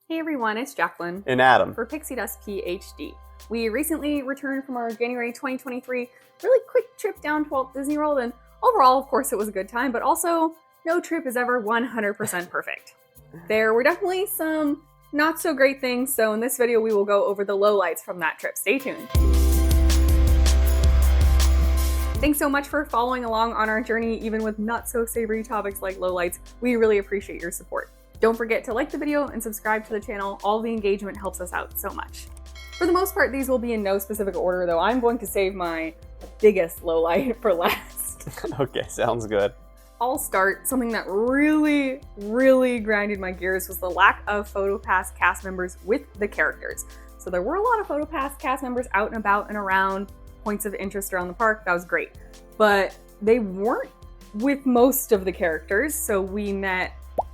Hey everyone, it's Jacqueline. And Adam. For Pixie Dust PhD. We recently returned from our January 2023 really quick trip down to Walt Disney World, and overall, of course, it was a good time, but also no trip is ever 100% perfect. There were definitely some not so great things, so in this video we will go over the lowlights from that trip. Stay tuned. Thanks so much for following along on our journey, even with not so savory topics like lowlights. We really appreciate your support. Don't forget to like the video and subscribe to the channel. All the engagement helps us out so much. For the most part, these will be in no specific order, though I'm going to save my biggest lowlight for last. Okay, sounds good. I'll start. Something that really grinded my gears was the lack of PhotoPass cast members with the characters. So there were a lot of PhotoPass cast members out and about and around points of interest around the park. That was great. But they weren't with most of the characters. So we met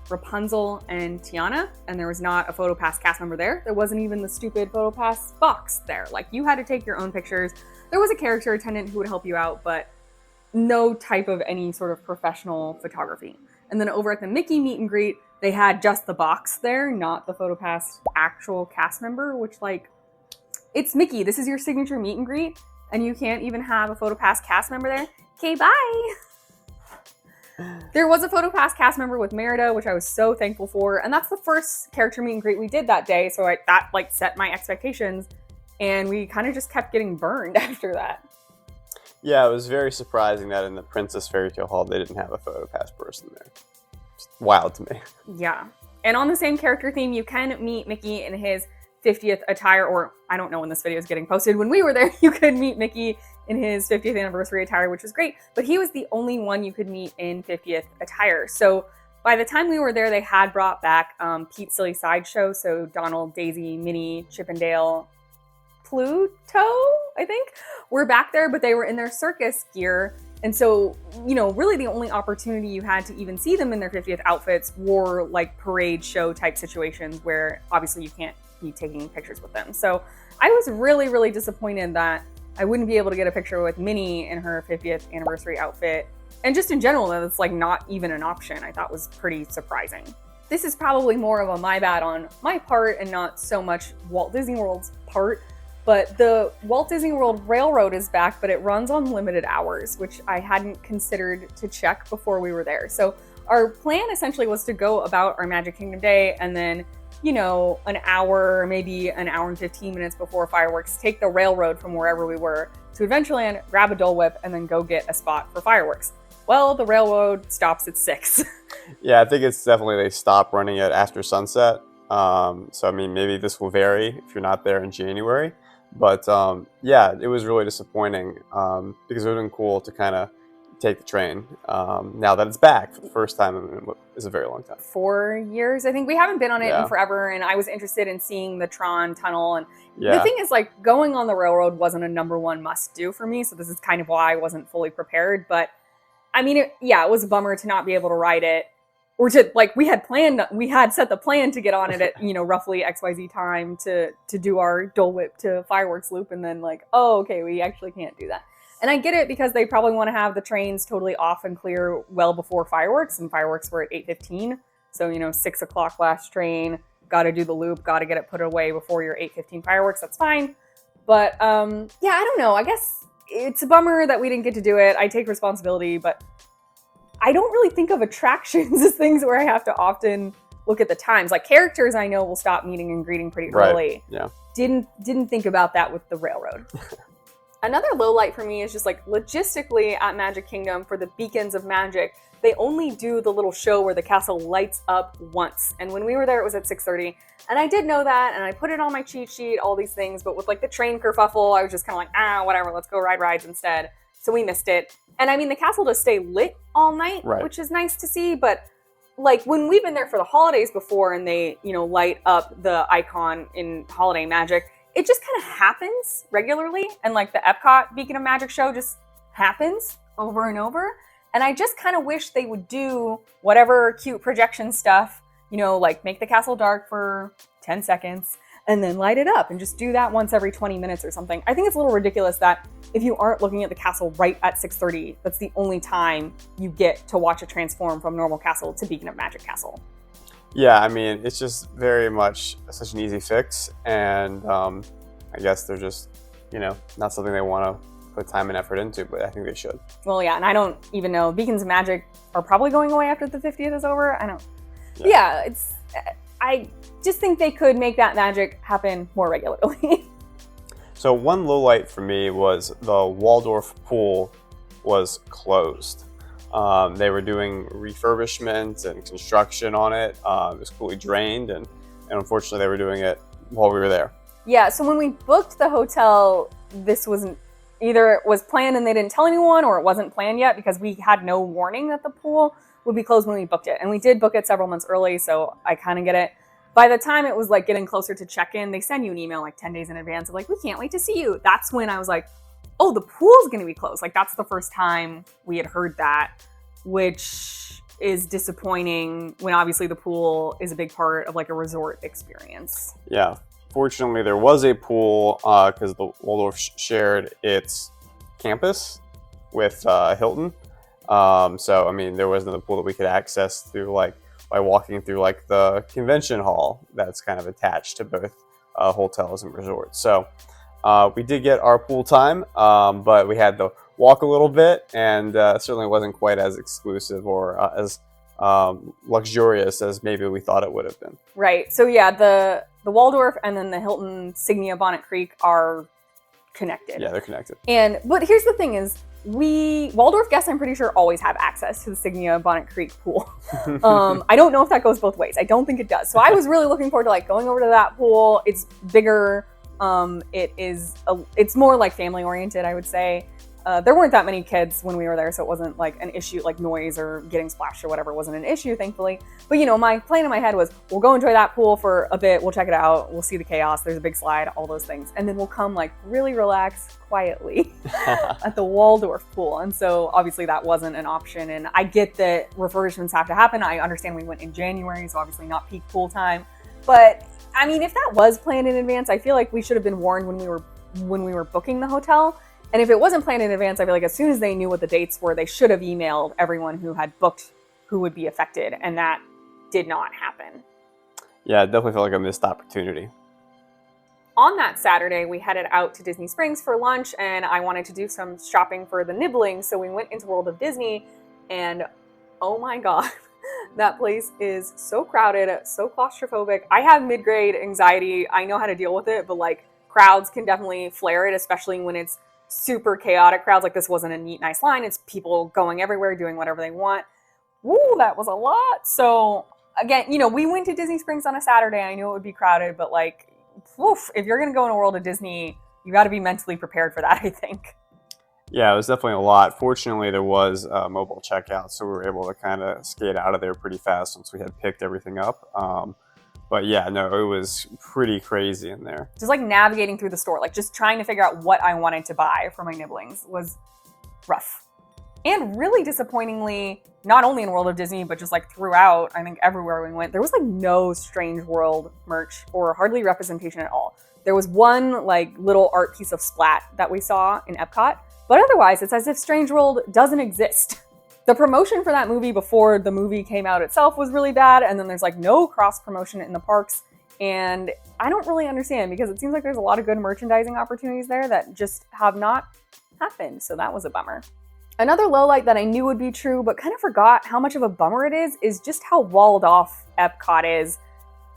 Rapunzel and Tiana, and there was not a PhotoPass cast member there. There wasn't even the stupid PhotoPass box there. Like, you had to take your own pictures. There was a character attendant who would help you out, but no type of any sort of professional photography. And then over at the Mickey meet and greet, they had just the box there, not the PhotoPass actual cast member, which, like, it's Mickey. This is your signature meet and greet, and you can't even have a PhotoPass cast member there? Okay, bye! There was a PhotoPass cast member with Merida, which I was so thankful for, and that's the first character meet and greet we did that day, so that like set my expectations, and we kind of just kept getting burned after that. Yeah, it was very surprising that in the Princess Fairy Tale Hall they didn't have a PhotoPass person there. Just wild to me. Yeah, and on the same character theme, you can meet Mickey in his 50th attire, or I don't know when this video is getting posted. When we were there, you could meet Mickey in his 50th anniversary attire, which was great, but he was the only one you could meet in 50th attire. So by the time we were there, they had brought back Pete's Silly Sideshow, so Donald, Daisy, Minnie, Chip and Dale, Pluto, I think, were back there, but they were in their circus gear. And so, you know, really the only opportunity you had to even see them in their 50th outfits were like parade show type situations where obviously you can't be taking pictures with them. So I was really disappointed that I wouldn't be able to get a picture with Minnie in her 50th anniversary outfit. And just in general, that it's like not even an option, I thought was pretty surprising. This is probably more of a my bad on my part and not so much Walt Disney World's part, but the Walt Disney World Railroad is back, but it runs on limited hours, which I hadn't considered to check before we were there. So our plan essentially was to go about our Magic Kingdom day and then, you know, an hour, maybe an hour and 15 minutes before fireworks, take the railroad from wherever we were to Adventureland, grab a Dole Whip, and then go get a spot for fireworks. Well, the railroad stops at 6. Yeah, I think it's definitely they stop running it after sunset. So, I mean, maybe this will vary if you're not there in January. But, yeah, it was really disappointing because it would have been cool to kind of take the train now that it's back for the first time in what is a very long time. 4 years, I think. We haven't been on it in forever, and I was interested in seeing the Tron tunnel. And the thing is, like, going on the railroad wasn't a #1 must-do for me, so this is kind of why I wasn't fully prepared. But, I mean, it was a bummer to not be able to ride it, or to, like, we had set the plan to get on it at, you know, roughly XYZ time to do our Dole Whip to fireworks loop, and then, like, oh, okay, we actually can't do that. And I get it because they probably want to have the trains totally off and clear well before fireworks, and fireworks were at 8:15. So, you know, 6 o'clock last train, got to do the loop, got to get it put away before your 8:15 fireworks. That's fine. But yeah, I don't know. I guess it's a bummer that we didn't get to do it. I take responsibility, but I don't really think of attractions as things where I have to often look at the times. Like, characters I know will stop meeting and greeting pretty early. Yeah. Didn't think about that with the railroad. Another low light for me is just like logistically at Magic Kingdom for the Beacons of Magic, they only do the little show where the castle lights up once. And when we were there, it was at 6:30. And I did know that, and I put it on my cheat sheet, all these things, but with like the train kerfuffle, I was just kind of like, whatever, let's go ride rides instead. So we missed it. And I mean, the castle does stay lit all night, which is nice to see, but like when we've been there for the holidays before and they, you know, light up the icon in Holiday Magic, it just kind of happens regularly. And like the EPCOT Beacon of Magic show just happens over and over. And I just kind of wish they would do whatever cute projection stuff, you know, like make the castle dark for 10 seconds and then light it up and just do that once every 20 minutes or something. I think it's a little ridiculous that if you aren't looking at the castle right at 6:30, that's the only time you get to watch it transform from normal castle to Beacon of Magic castle. Yeah, I mean, it's just very much such an easy fix, and I guess they're just, not something they want to put time and effort into, but I think they should. Well, yeah, and I don't even know. Beacons of Magic are probably going away after the 50th is over. I don't. Yeah, I just think they could make that magic happen more regularly. So one low light for me was the Waldorf pool was closed. They were doing refurbishment and construction on it. It was completely drained, and unfortunately they were doing it while we were there. Yeah, so when we booked the hotel, this wasn't either it was planned and they didn't tell anyone, or it wasn't planned yet because we had no warning that the pool would be closed when we booked it. And we did book it several months early, so I kind of get it. By the time it was like getting closer to check-in, they send you an email like 10 days in advance of like, we can't wait to see you. That's when I was like, oh, the pool's going to be closed. Like, that's the first time we had heard that, which is disappointing when obviously the pool is a big part of like a resort experience. Yeah. Fortunately, there was a pool because the Waldorf shared its campus with Hilton. So, I mean, there was another pool that we could access through by walking through the convention hall that's kind of attached to both hotels and resorts. So we did get our pool time, but we had to walk a little bit, and certainly wasn't quite as exclusive or as luxurious as maybe we thought it would have been. Right. So yeah, the Waldorf and then the Hilton Signia Bonnet Creek are connected. Yeah, they're connected. But here's the thing is, Waldorf guests, I'm pretty sure, always have access to the Signia Bonnet Creek pool. I don't know if that goes both ways. I don't think it does. So I was really looking forward to going over to that pool. It's bigger. It's more family oriented, I would say. There weren't that many kids when we were there, so it wasn't an issue, noise or getting splashed or whatever wasn't an issue, thankfully. But my plan in my head was, we'll go enjoy that pool for a bit, we'll check it out, we'll see the chaos, there's a big slide, all those things. And then we'll come really relax quietly at the Waldorf pool. And so obviously that wasn't an option. And I get that refurbishments have to happen. I understand we went in January, so obviously not peak pool time. But I mean, if that was planned in advance, I feel like we should have been warned when we were booking the hotel. And if it wasn't planned in advance, I feel like as soon as they knew what the dates were, they should have emailed everyone who had booked who would be affected. And that did not happen. Yeah, it definitely felt like a missed opportunity. On that Saturday, we headed out to Disney Springs for lunch, and I wanted to do some shopping for the nibbling. So we went into World of Disney, and oh my God, that place is so crowded, so claustrophobic. I have mid-grade anxiety. I know how to deal with it, but crowds can definitely flare it, especially when it's super chaotic crowds. This wasn't a neat, nice line. It's people going everywhere, doing whatever they want. Woo, that was a lot. So again, we went to Disney Springs on a Saturday. I knew it would be crowded, but if you're going to go in a World of Disney, you got to be mentally prepared for that, I think. Yeah, it was definitely a lot. Fortunately, there was mobile checkout, so we were able to kind of skate out of there pretty fast once we had picked everything up. But yeah, no, it was pretty crazy in there. Just navigating through the store, just trying to figure out what I wanted to buy for my nibblings was rough. And really disappointingly, not only in World of Disney, but just throughout, I think everywhere we went, there was no Strange World merch or hardly representation at all. There was one little art piece of Splat that we saw in EPCOT, but otherwise it's as if Strange World doesn't exist. The promotion for that movie before the movie came out itself was really bad, and then there's no cross promotion in the parks, and I don't really understand because it seems like there's a lot of good merchandising opportunities there that just have not happened, so that was a bummer. Another low light that I knew would be true, but kind of forgot how much of a bummer it is just how walled off EPCOT is.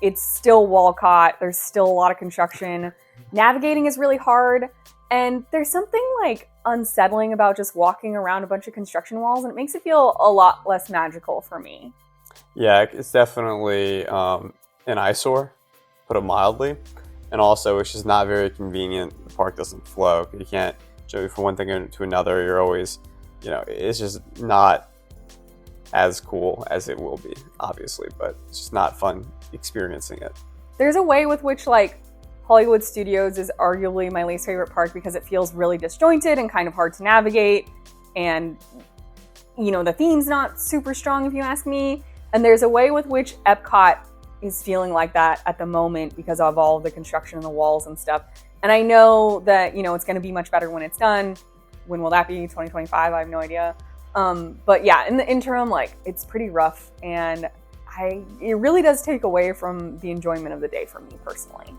It's still WallCOT, there's still a lot of construction, navigating is really hard, and there's something unsettling about just walking around a bunch of construction walls, and it makes it feel a lot less magical for me. Yeah, it's definitely an eyesore, put it mildly. And also, it's just not very convenient. The park doesn't flow. You can't jump from one thing to another. You're always, it's just not as cool as it will be, obviously, but it's just not fun experiencing it. There's a way with which Hollywood Studios is arguably my least favorite park because it feels really disjointed and kind of hard to navigate. And, the theme's not super strong if you ask me. And there's a way with which EPCOT is feeling like that at the moment because of all of the construction and the walls and stuff. And I know that, it's going to be much better when it's done. When will that be? 2025? I have no idea. But yeah, in the interim, it's pretty rough. And it really does take away from the enjoyment of the day for me personally.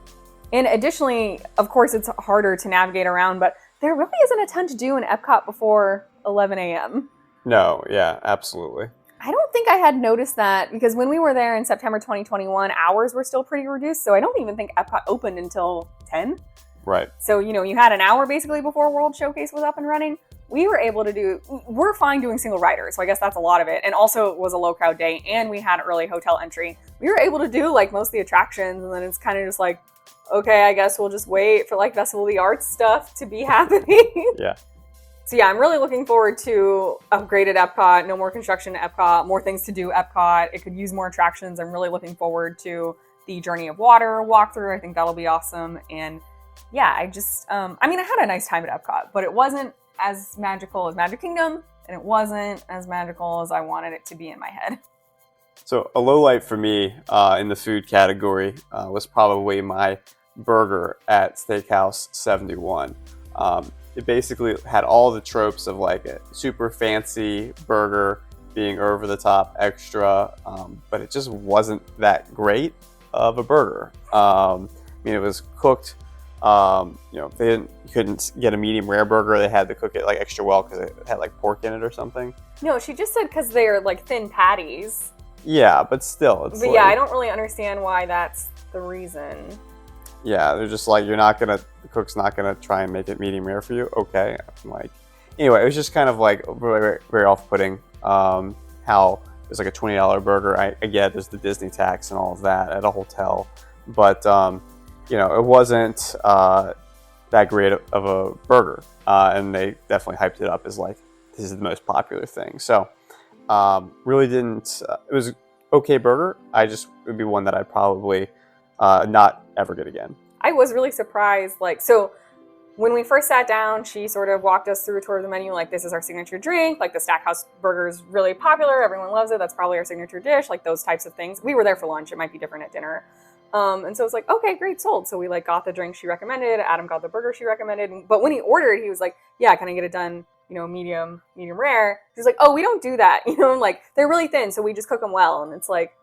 And additionally, of course, it's harder to navigate around, but there really isn't a ton to do in EPCOT before 11 a.m. No, yeah, absolutely. I don't think I had noticed that because when we were there in September 2021, hours were still pretty reduced. So I don't even think EPCOT opened until 10. Right. So, you had an hour basically before World Showcase was up and running. We were able to we're fine doing single rider. So I guess that's a lot of it. And also it was a low crowd day and we had early hotel entry. We were able to do like most of the attractions. And then it's kind of just like, okay, I guess we'll just wait for like Festival of the Arts stuff to be happening. Yeah. So yeah, I'm really looking forward to upgraded EPCOT, no more construction at EPCOT, more things to do EPCOT. It could use more attractions. I'm really looking forward to the Journey of Water walkthrough. I think that'll be awesome. And yeah, I just, I had a nice time at EPCOT, but it wasn't as magical as Magic Kingdom, and it wasn't as magical as I wanted it to be in my head. So a low light for me in the food category was probably my burger at Steakhouse 71. It basically had all the tropes of like a super fancy burger being over the top extra, but it just wasn't that great of a burger. It was cooked. You couldn't get a medium rare burger. They had to cook it like extra well because it had like pork in it or something. No, she just said because they're like thin patties. Yeah, but still, But yeah, I don't really understand why that's the reason. Yeah, they're just like, the cook's not gonna try and make it medium rare for you. Okay, I'm like, anyway, it was just kind of like very, very off-putting. How it was like a $20 burger. I get there's the Disney tax and all of that at a hotel, but it wasn't that great of a burger, and they definitely hyped it up as like this is the most popular thing. So really didn't. It was okay burger. It would be one that I'd probably not ever get again. I was really surprised. So when we first sat down, she sort of walked us through a tour of the menu. Like, this is our signature drink. Like, the Steakhouse burger is really popular. Everyone loves it. That's probably our signature dish. Like, those types of things. We were there for lunch. It might be different at dinner. And so it's like, okay, great, sold. So we got the drink she recommended. Adam got the burger she recommended. But when he ordered, he was like, yeah, can I get it done, medium rare? He's like, oh, we don't do that. They're really thin, so we just cook them well. And it's like,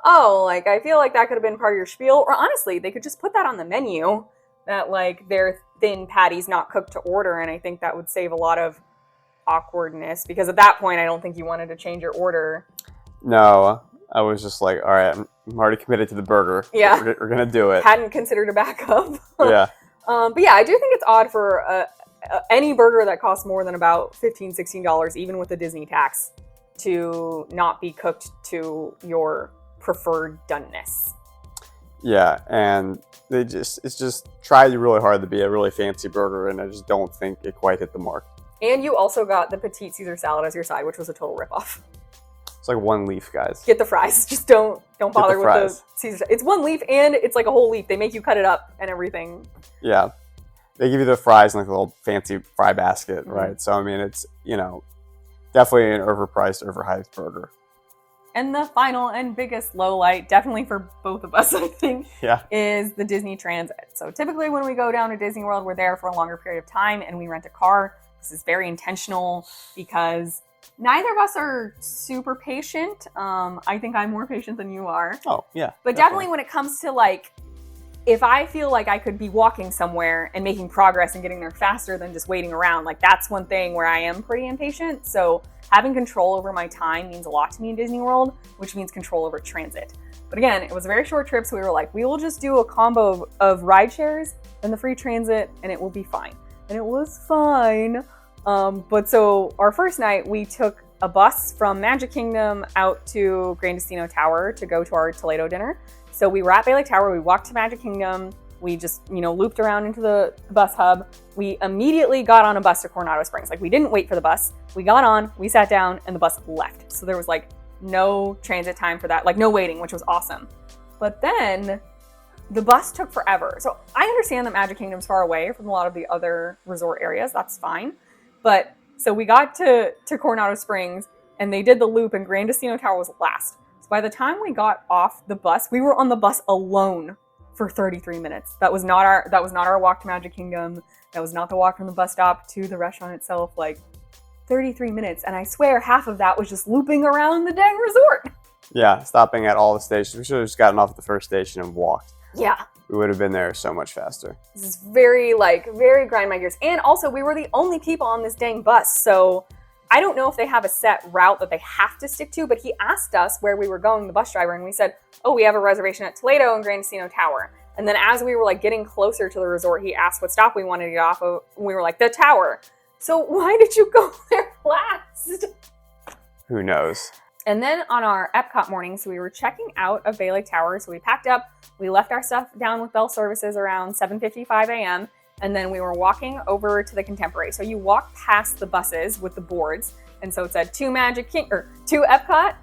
oh, I feel like that could have been part of your spiel. Or honestly, they could just put that on the menu that they're thin patties not cooked to order. And I think that would save a lot of awkwardness because at that point, I don't think you wanted to change your order. No, I was just like, all right, I'm already committed to the burger. Yeah. We're going to do it. Hadn't considered a backup. Yeah. But yeah, I do think it's odd for any burger that costs more than about $15, $16, even with the Disney tax, to not be cooked to your preferred doneness. Yeah, and it's just tried really hard to be a really fancy burger, and I just don't think it quite hit the mark. And you also got the petite Caesar salad as your side, which was a total ripoff. It's like one leaf, guys. Get the fries. Just don't bother with the Caesar. It's one leaf, and it's like a whole leaf. They make you cut it up and everything. Yeah, they give you the fries in like a little fancy fry basket, right? So it's definitely an overpriced, overhyped burger. And the final and biggest low light, definitely for both of us, I think, is the Disney Transit. So typically when we go down to Disney World, we're there for a longer period of time and we rent a car. This is very intentional because neither of us are super patient. I think I'm more patient than you are. Oh, yeah. But definitely when it comes to if I feel like I could be walking somewhere and making progress and getting there faster than just waiting around, that's one thing where I am pretty impatient. So having control over my time means a lot to me in Disney World, which means control over transit. But again, it was a very short trip, so we were like, we will just do a combo of ride shares and the free transit, and it will be fine. And it was fine. But so our first night, we took a bus from Magic Kingdom out to Grand Destino Tower to go to our Toledo dinner. So we were at Bay Lake Tower, we walked to Magic Kingdom, we just, looped around into the bus hub. We immediately got on a bus to Coronado Springs. We didn't wait for the bus. We got on, we sat down, and the bus left. So there was no transit time for that, no waiting, which was awesome. But then the bus took forever. So I understand that Magic Kingdom's far away from a lot of the other resort areas. That's fine. But so we got to Coronado Springs and they did the loop and Grand Destino Tower was last. So by the time we got off the bus, we were on the bus alone for 33 minutes. That was not our walk to Magic Kingdom. That was not the walk from the bus stop to the restaurant itself. 33 minutes. And I swear half of that was just looping around the dang resort. Yeah, stopping at all the stations. We should have just gotten off at the first station and walked. Yeah. We would have been there so much faster. This is very grind my gears. And also, we were the only people on this dang bus, so I don't know if they have a set route that they have to stick to, but he asked us where we were going, the bus driver, and we said, oh, we have a reservation at Toledo and Grand Casino Tower. And then as we were like getting closer to the resort, he asked what stop we wanted to get off of, and we were like, the Tower. So why did you go there last? Who knows? And then on our EPCOT morning, so we were checking out of Bay Lake Tower, so we packed up, we left our stuff down with Bell Services around 7:55 a.m., and then we were walking over to the Contemporary. So you walk past the buses with the boards, and so it said to EPCOT,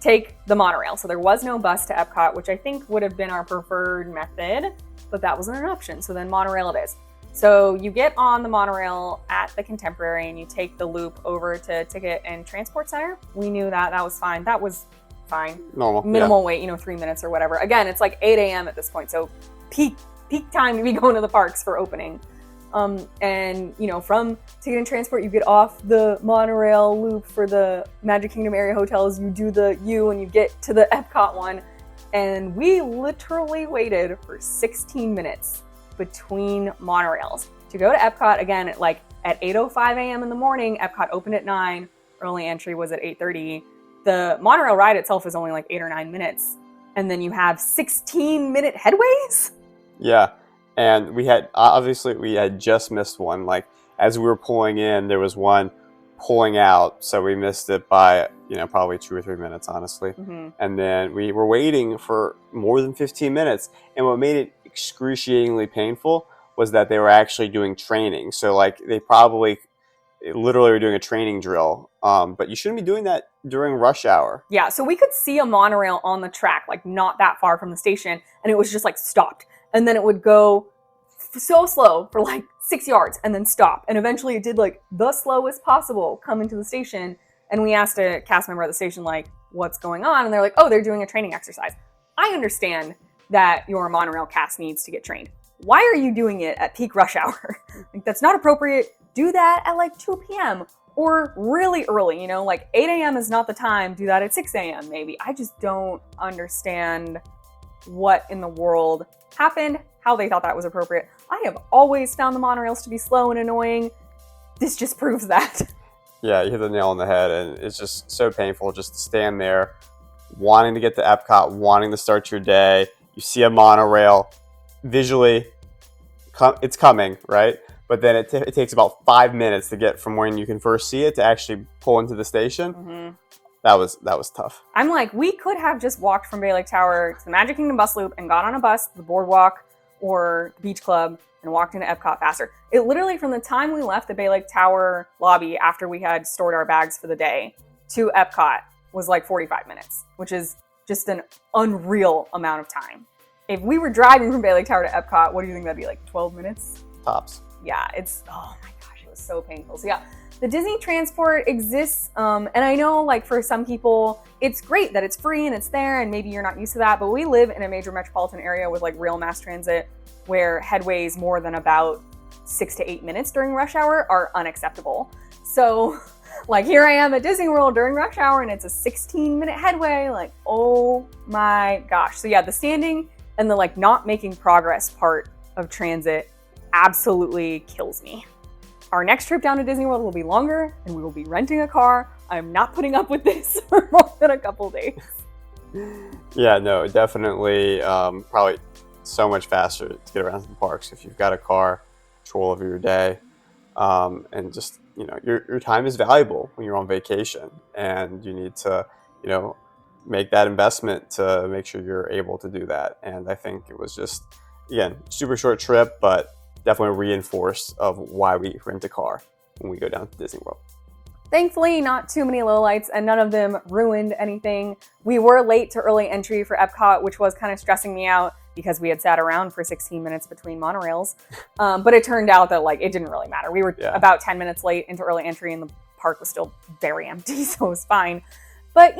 take the monorail. So there was no bus to EPCOT, which I think would have been our preferred method, but that wasn't an option. So then monorail it is. So you get on the monorail at the Contemporary and you take the loop over to Ticket and Transport Center. We knew that was fine. That was fine. Normal. Minimal wait, 3 minutes or whatever. Again, it's like 8 a.m. at this point. So peak time to be going to the parks for opening. And from Ticket and Transport, you get off the monorail loop for the Magic Kingdom area hotels. You do the U and you get to the EPCOT one. And we literally waited for 16 minutes between monorails to go to EPCOT again at 8:05 a.m. in the morning. EPCOT opened at 9. Early entry was at 8:30. The monorail ride itself is only 8 or 9 minutes, and then you have 16-minute headways. Yeah, and we had just missed one. As we were pulling in, there was one pulling out, so we missed it by probably 2 or 3 minutes, honestly. Mm-hmm. And then we were waiting for more than 15 minutes, and what made it excruciatingly painful was that they were actually doing training. So they probably literally were doing a training drill, but you shouldn't be doing that during rush hour. Yeah, so we could see a monorail on the track not that far from the station, and it was just stopped, and then it would go so slow for 6 yards and then stop, and eventually it did the slowest possible come into the station. And we asked a cast member at the station what's going on, and they're like, oh, they're doing a training exercise. I understand that your monorail cast needs to get trained. Why are you doing it at peak rush hour? That's not appropriate. Do that at 2 p.m. or really early, 8 a.m. is not the time. Do that at 6 a.m. maybe. I just don't understand what in the world happened, how they thought that was appropriate. I have always found the monorails to be slow and annoying. This just proves that. Yeah, you hit the nail on the head, and it's just so painful just to stand there wanting to get to EPCOT, wanting to start your day. You see a monorail, visually, it's coming, right? But then it takes about 5 minutes to get from when you can first see it to actually pull into the station. Mm-hmm. That was tough. I'm we could have just walked from Bay Lake Tower to the Magic Kingdom bus loop and got on a bus, the boardwalk or the beach club, and walked into EPCOT faster. It literally, from the time we left the Bay Lake Tower lobby after we had stored our bags for the day to EPCOT was 45 minutes, which is just an unreal amount of time. If we were driving from Bay Lake Tower to EPCOT, what do you think that'd be 12 minutes? Tops. Yeah, oh my gosh, it was so painful. So yeah, the Disney transport exists, and I know for some people, it's great that it's free and it's there, and maybe you're not used to that, but we live in a major metropolitan area with real mass transit where headways more than about 6 to 8 minutes during rush hour are unacceptable. So here I am at Disney World during rush hour and it's a 16-minute headway, oh my gosh. So yeah, the standing and the not making progress part of transit absolutely kills me. Our next trip down to Disney World will be longer and we will be renting a car. I'm not putting up with this for more than a couple days. Yeah, no, definitely probably so much faster to get around to the parks if you've got a car, control over your day, and just, your time is valuable when you're on vacation, and you need to, make that investment to make sure you're able to do that. And I think it was just, again, super short trip, but definitely reinforced of why we rent a car when we go down to Disney World. Thankfully, not too many lowlights, and none of them ruined anything. We were late to early entry for EPCOT, which was kind of stressing me out because we had sat around for 16 minutes between monorails. But it turned out that it didn't really matter. We were about 10 minutes late into early entry and the park was still very empty, so it was fine. But,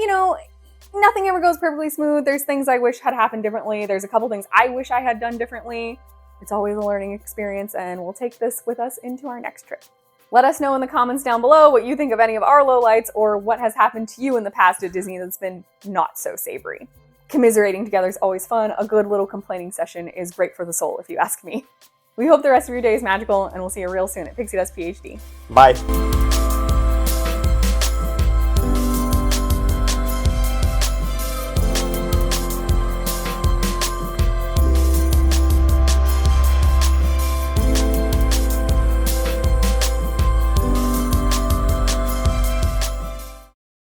nothing ever goes perfectly smooth. There's things I wish had happened differently. There's a couple things I wish I had done differently. It's always a learning experience, and we'll take this with us into our next trip. Let us know in the comments down below what you think of any of our lowlights or what has happened to you in the past at Disney that's been not so savory. Commiserating together is always fun. A good little complaining session is great for the soul, if you ask me. We hope the rest of your day is magical, and we'll see you real soon at Pixie Dust PhD. Bye.